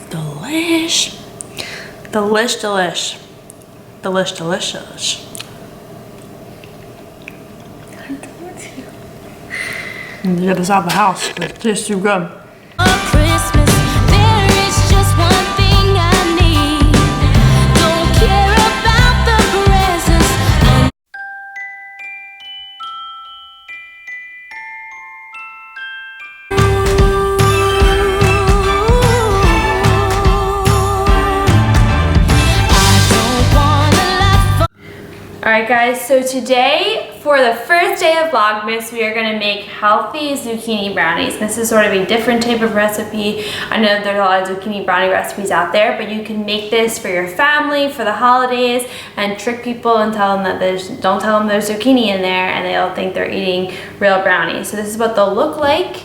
Delish. Delish, delish. Delish, delicious. Get this out of the house, but it tastes too good. Alright guys, so today, for the first day of Vlogmas, we are going to make healthy zucchini brownies. This is sort of a different type of recipe. I know there's a lot of zucchini brownie recipes out there, but you can make this for your family, for the holidays, and trick people and tell them that don't tell them there's zucchini in there, and they'll think they're eating real brownies. So this is what they'll look like.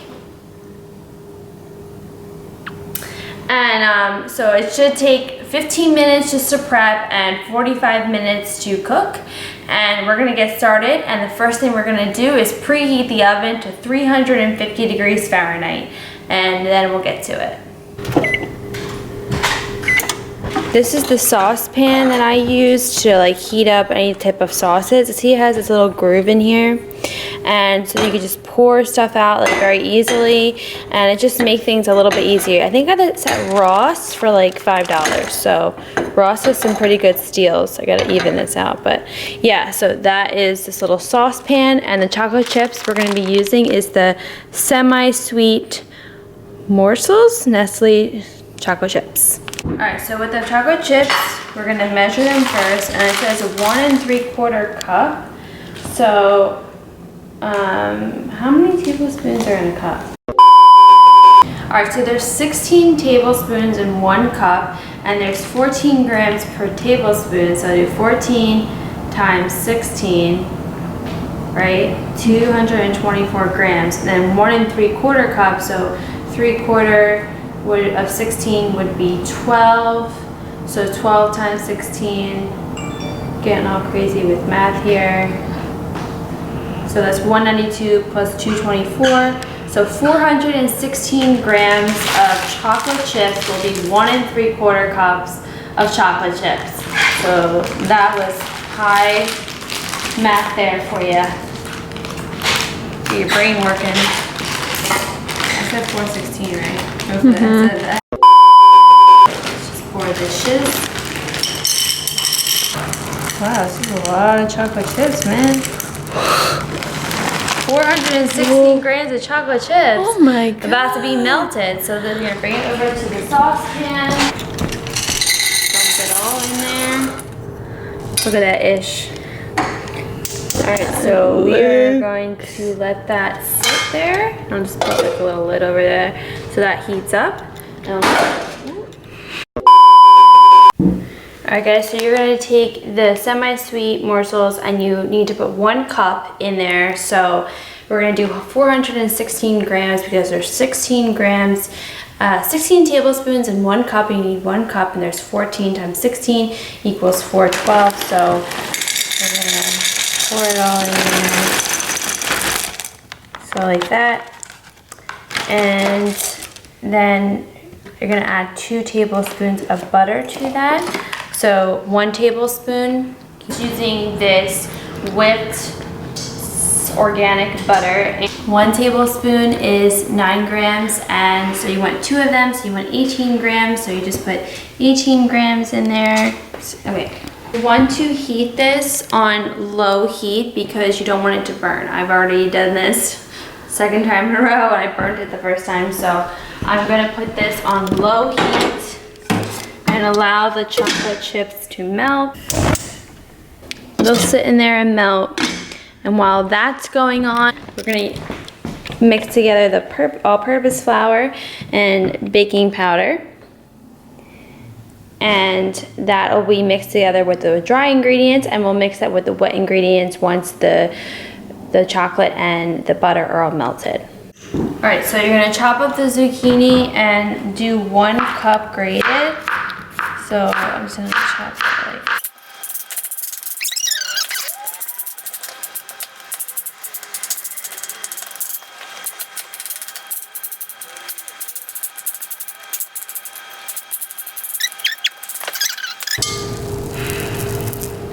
And so it should take 15 minutes just to prep and 45 minutes to cook. And we're gonna get started. And the first thing we're gonna do is preheat the oven to 350 degrees Fahrenheit. And then we'll get to it. This is the saucepan that I use to like heat up any type of sauces. See, it has this little groove in here. And so you can just pour stuff out like very easily, and it just makes things a little bit easier. I think I got this at Ross for like $5. So Ross has some pretty good steals. I gotta even this out, but yeah, so that is this little saucepan, and the chocolate chips we're gonna be using is the semi-sweet morsels Nestle chocolate chips. All right, so with the chocolate chips, we're gonna measure them first, and it says 1 3/4 cup. So how many tablespoons are in a cup? All right, so there's 16 tablespoons in 1 cup, and there's 14 grams per tablespoon. So do 14 times 16, right? 224 grams. And then 1 3/4 cup, so 3/4 of 16 would be 12. So 12 times 16, getting all crazy with math here. So that's 192 plus 224. So 416 grams of chocolate chips will be 1 3/4 cups of chocolate chips. So that was high math there for you. Get your brain working. I said 416, right? Okay, I said that. Let's just pour dishes. Wow, this is a lot of chocolate chips, man. 416 grams of chocolate chips. Oh my god. About to be melted. So then you're gonna bring it over to the saucepan. Dump it all in there. Look at that ish. Alright, so we are going to let that sit there. I'll just put like a little lid over there so that heats up. Alright guys, so you're going to take the semi-sweet morsels and you need to put 1 cup in there. So we're going to do 416 grams because there's 16 grams, 16 tablespoons in 1 cup, and you need 1 cup, and there's 14 times 16 equals 412. So we're going to pour it all in there. So like that. And then you're going to add 2 tablespoons of butter to that. So 1 tablespoon, using this whipped organic butter. 1 tablespoon is 9 grams, and so you want 2 of them, so you want 18 grams, so you just put 18 grams in there. Okay. You want to heat this on low heat because you don't want it to burn. I've already done this second time in a row, and I burned it the first time, so I'm gonna put this on low heat and allow the chocolate chips to melt. They'll sit in there and melt. And while that's going on, we're gonna mix together the all-purpose flour and baking powder. And that will be mixed together with the dry ingredients, and we'll mix that with the wet ingredients once the chocolate and the butter are all melted. All right, so you're gonna chop up the zucchini and do 1 cup grated. So I'm just gonna chop that like.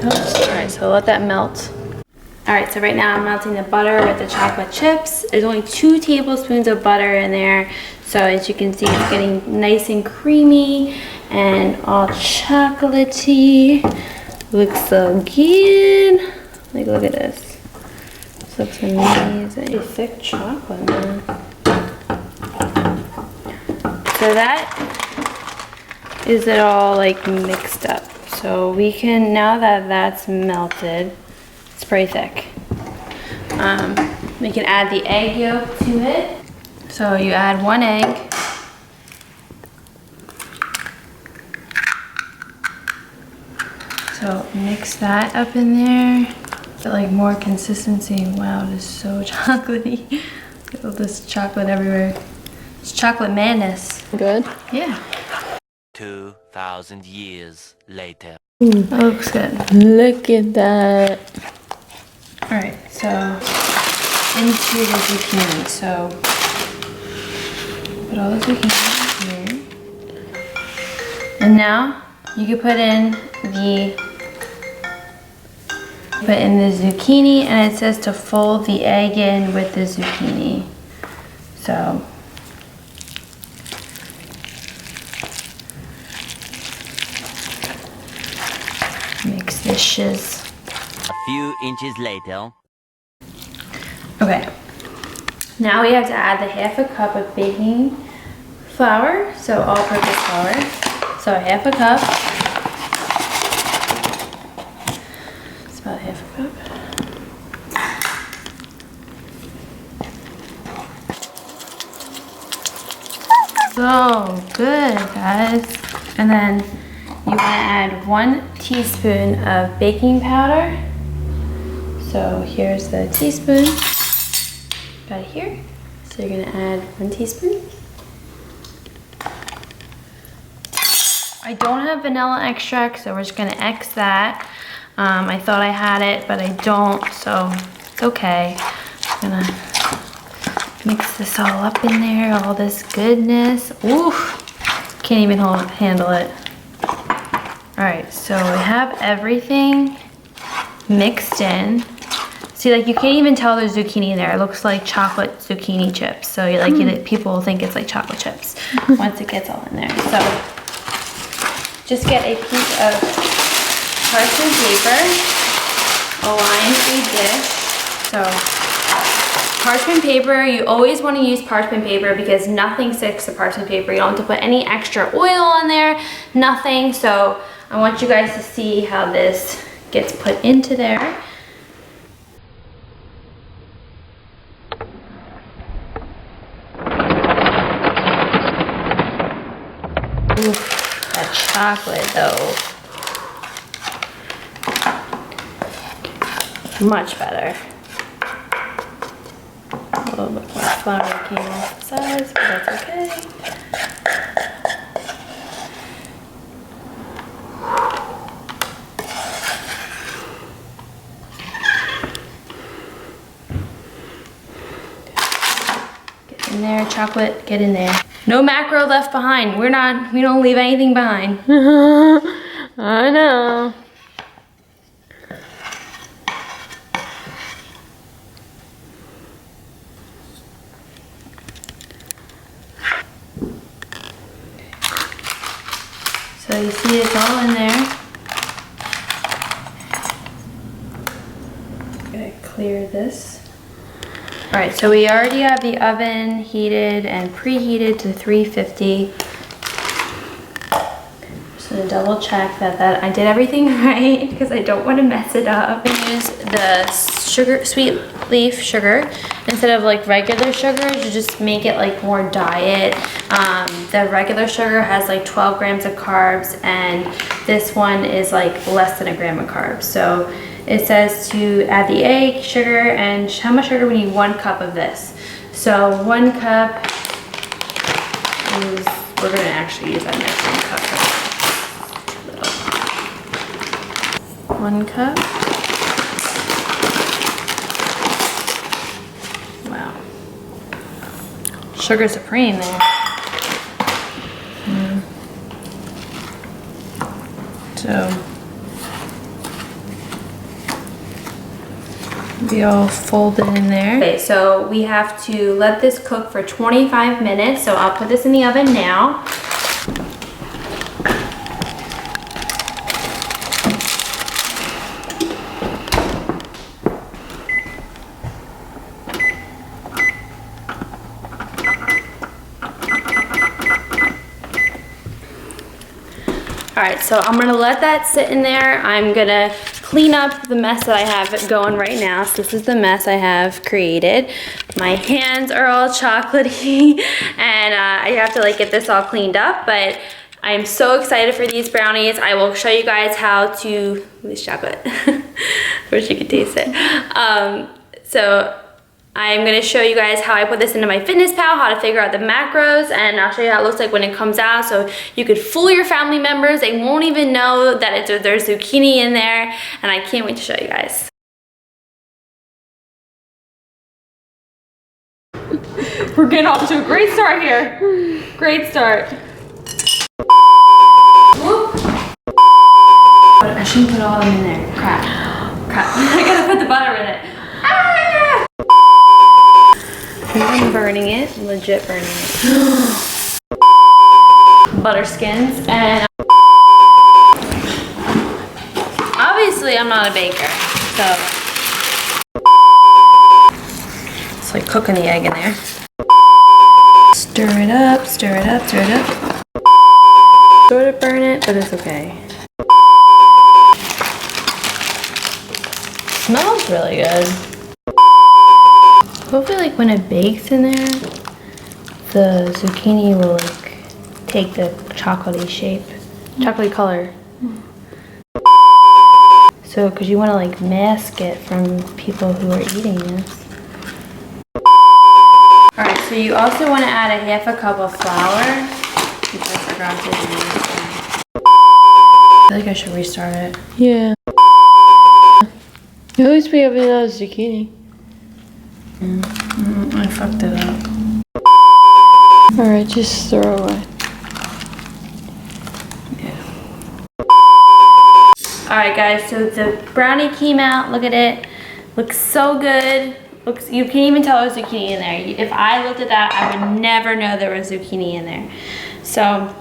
Alright, so let that melt. Alright, so right now I'm melting the butter with the chocolate chips. There's only 2 tablespoons of butter in there. So as you can see, it's getting nice and creamy and all chocolatey. Looks so good. Like, look at this. This looks amazing. Thick chocolate, man. So that is it all like mixed up. So we can, now that that's melted, it's pretty thick. We can add the egg yolk to it. So you add 1 egg. So mix that up in there. Get like more consistency. Wow, it is so chocolatey. Get all this chocolate everywhere. It's chocolate madness. Good? Yeah. 2,000 years later. That looks good. Look at that. Alright, so into the zucchini. So put all the zucchini in here. And now you can put in the zucchini, and it says to fold the egg in with the zucchini. So mix this shiz. A few inches later. Okay, now we have to add the 1/2 cup of baking flour, so all-purpose flour. So 1/2 cup. It's about 1/2 cup. So good, guys. And then you want to add 1 teaspoon of baking powder. So here's the teaspoon. Got it here. So you're gonna add 1 teaspoon. I don't have vanilla extract, so we're just gonna X that. I thought I had it, but I don't, so it's okay. I'm gonna mix this all up in there, all this goodness. Oof, can't even handle it. All right, so we have everything mixed in. See, like you can't even tell there's zucchini in there. It looks like chocolate zucchini chips. So people will think it's like chocolate chips once it gets all in there. So just get a piece of parchment paper, a lime-free dish. So parchment paper, you always want to use parchment paper because nothing sticks to parchment paper. You don't have to put any extra oil on there, nothing. So I want you guys to see how this gets put into there. Oof, that chocolate though. Much better. A little bit more flour came off the sides, but that's okay. Get in there, chocolate, get in there. No macro left behind. We don't leave anything behind. I know. So you see it's all in there. Gonna clear this. All right, so we already have the oven heated and preheated to 350. Just gonna double check that I did everything right because I don't want to mess it up. I use the sugar, sweet leaf sugar instead of like regular sugar to just make it like more diet. The regular sugar has like 12 grams of carbs, and this one is like less than 1 gram of carbs. So it says to add the egg, sugar, and how much sugar? We need 1 cup of this. So 1 cup is, we're gonna actually use that next 1 cup. 1 cup. Wow. Sugar supreme there. So be all folded in there. Okay, so we have to let this cook for 25 minutes. So I'll put this in the oven now. All right, so I'm gonna let that sit in there. I'm gonna clean up the mess that I have going right now. So this is the mess I have created. My hands are all chocolatey and I have to like get this all cleaned up, but I'm so excited for these brownies. I will show you guys how to, this chocolate, wish you could taste it. So I'm gonna show you guys how I put this into my Fitness Pal, how to figure out the macros, and I'll show you how it looks like when it comes out so you could fool your family members. They won't even know that there's zucchini in there, and I can't wait to show you guys. We're getting off to a great start here. Great start. Whoop. I shouldn't put all of them in there. Crap. I gotta put the butter in it. Ah! I'm burning it, legit burning it. Butter skins, and obviously I'm not a baker, so it's like cooking the egg in there. Stir it up, stir it up, stir it up. Sort of burn it, but it's okay. Smells really good. Hopefully like when it bakes in there, the zucchini will like take the chocolatey shape, chocolatey color. So, cause you wanna like mask it from people who are eating this. All right, so you also wanna add a half a cup of flour, which I forgot to do. I feel like I should restart it. Yeah. At least we have another zucchini. I fucked it up. Alright, just throw away. Yeah. Alright guys, so the brownie came out. Look at it. Looks so good. Looks, you can't even tell there's zucchini in there. If I looked at that, I would never know there was zucchini in there. So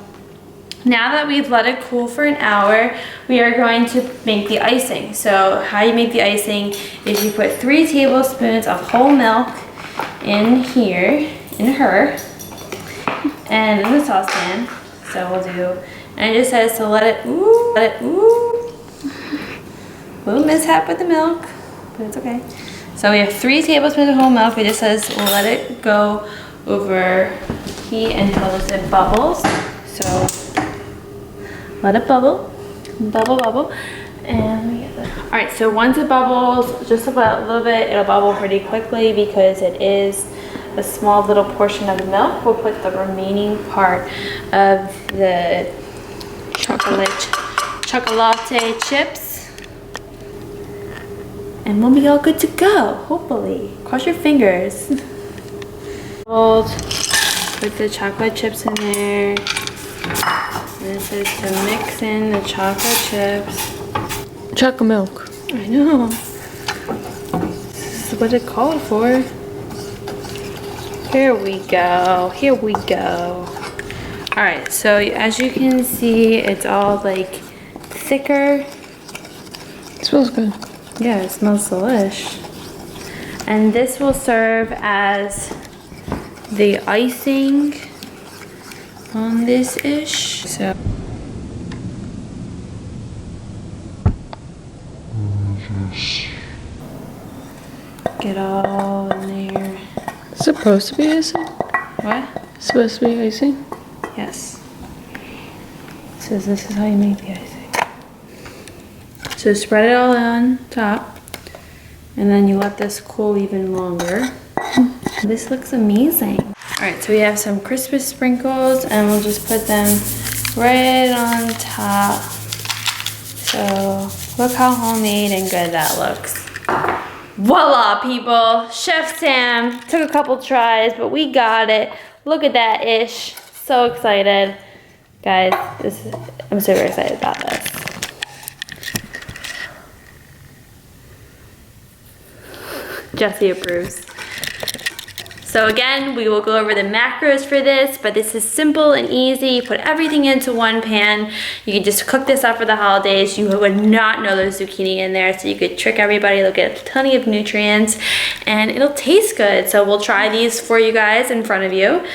now that we've let it cool for an hour, we are going to make the icing. So how you make the icing is you put 3 tablespoons of whole milk in here, in her, and in the saucepan. So we'll do, and it just says to let it ooh. Little mishap with the milk, but it's okay. So we have 3 tablespoons of whole milk. It just says we'll let it go over heat until it bubbles. So let it bubble, bubble, and let me get this. All right, so once it bubbles, just about a little bit, it'll bubble pretty quickly because it is a small little portion of the milk. We'll put the remaining part of the chocolate chips, and we'll be all good to go, hopefully. Cross your fingers. Put the chocolate chips in there. And it says to mix in the chocolate chips. Chocolate milk. I know. This is what it called for. Here we go. Here we go. Alright, so as you can see, it's all like thicker. It smells good. Yeah, it smells delish. And this will serve as the icing on this ish. So get all in there. It's supposed to be icing? What? It's supposed to be icing? Yes. It says this is how you make the icing. So spread it all on top, and then you let this cool even longer. This looks amazing. All right, so we have some Christmas sprinkles, and we'll just put them right on top. So look how homemade and good that looks. Voila, people. Chef Sam took a couple tries, but we got it. Look at that ish. So excited. Guys, I'm super excited about this. Jesse approves. So again, we will go over the macros for this, but this is simple and easy. You put everything into one pan. You can just cook this up for the holidays. You would not know there's zucchini in there, so you could trick everybody. They'll get plenty of nutrients, and it'll taste good. So we'll try these for you guys in front of you.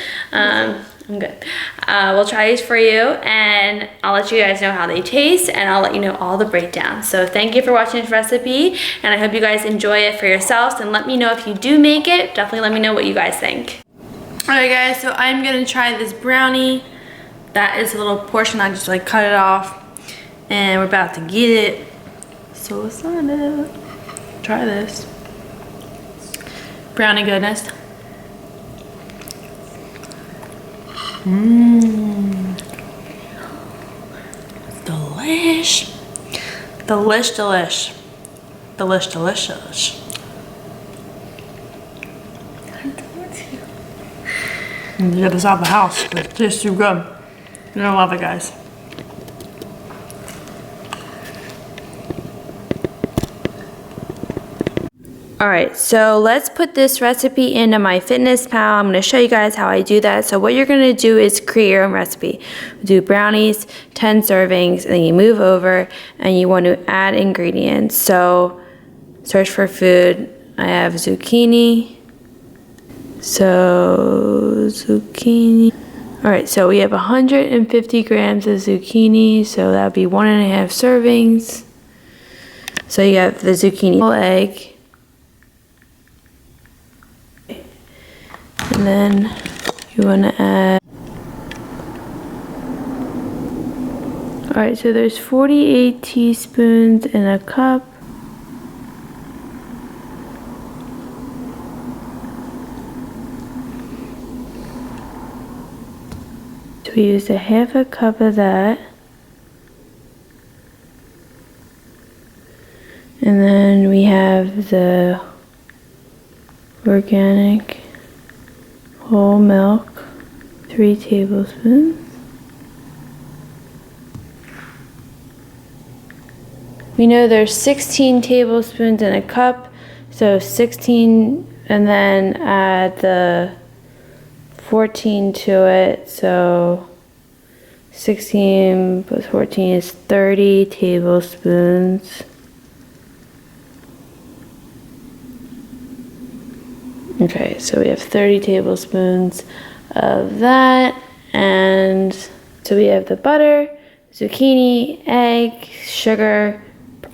I'm good. We'll try these for you, and I'll let you guys know how they taste, and I'll let you know all the breakdowns. So thank you for watching this recipe, and I hope you guys enjoy it for yourselves, and let me know if you do make it. Definitely let me know what you guys think. Alright guys, so I'm gonna try this brownie. That is a little portion. I just like cut it off, and we're about to get it. So excited. Try this. Brownie goodness. Mmm. Delish. Delish, delish. Delish, delicious. You get this out of the house. It tastes too good. You're gonna love it, guys. Alright, so let's put this recipe into MyFitnessPal. I'm going to show you guys how I do that. So what you're going to do is create your own recipe. Do brownies, 10 servings, and then you move over and you want to add ingredients. So search for food. I have zucchini. So zucchini. Alright, so we have 150 grams of zucchini. So that would be 1.5 servings. So you have the zucchini, whole egg. And then you want to add, alright, so there's 48 teaspoons in a cup. So we used 1/2 cup of that. And then we have the organic whole milk, 3 tablespoons. We know there's 16 tablespoons in a cup, so 16, and then add the 14 to it, so 16 plus 14 is 30 tablespoons. Okay, so we have 30 tablespoons of that, and so we have the butter, zucchini, egg, sugar,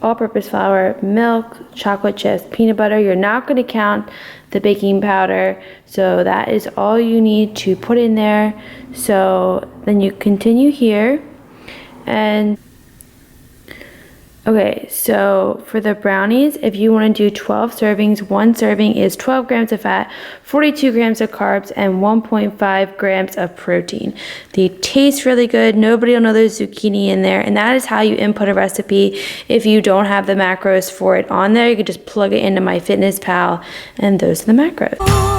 all-purpose flour, milk, chocolate chips, peanut butter. You're not going to count the baking powder, so that is all you need to put in there. So then you continue here, and okay, so for the brownies, if you want to do 12 servings, 1 serving is 12 grams of fat, 42 grams of carbs, and 1.5 grams of protein. They taste really good. Nobody will know there's zucchini in there, and that is how you input a recipe. If you don't have the macros for it on there, you can just plug it into MyFitnessPal, and those are the macros.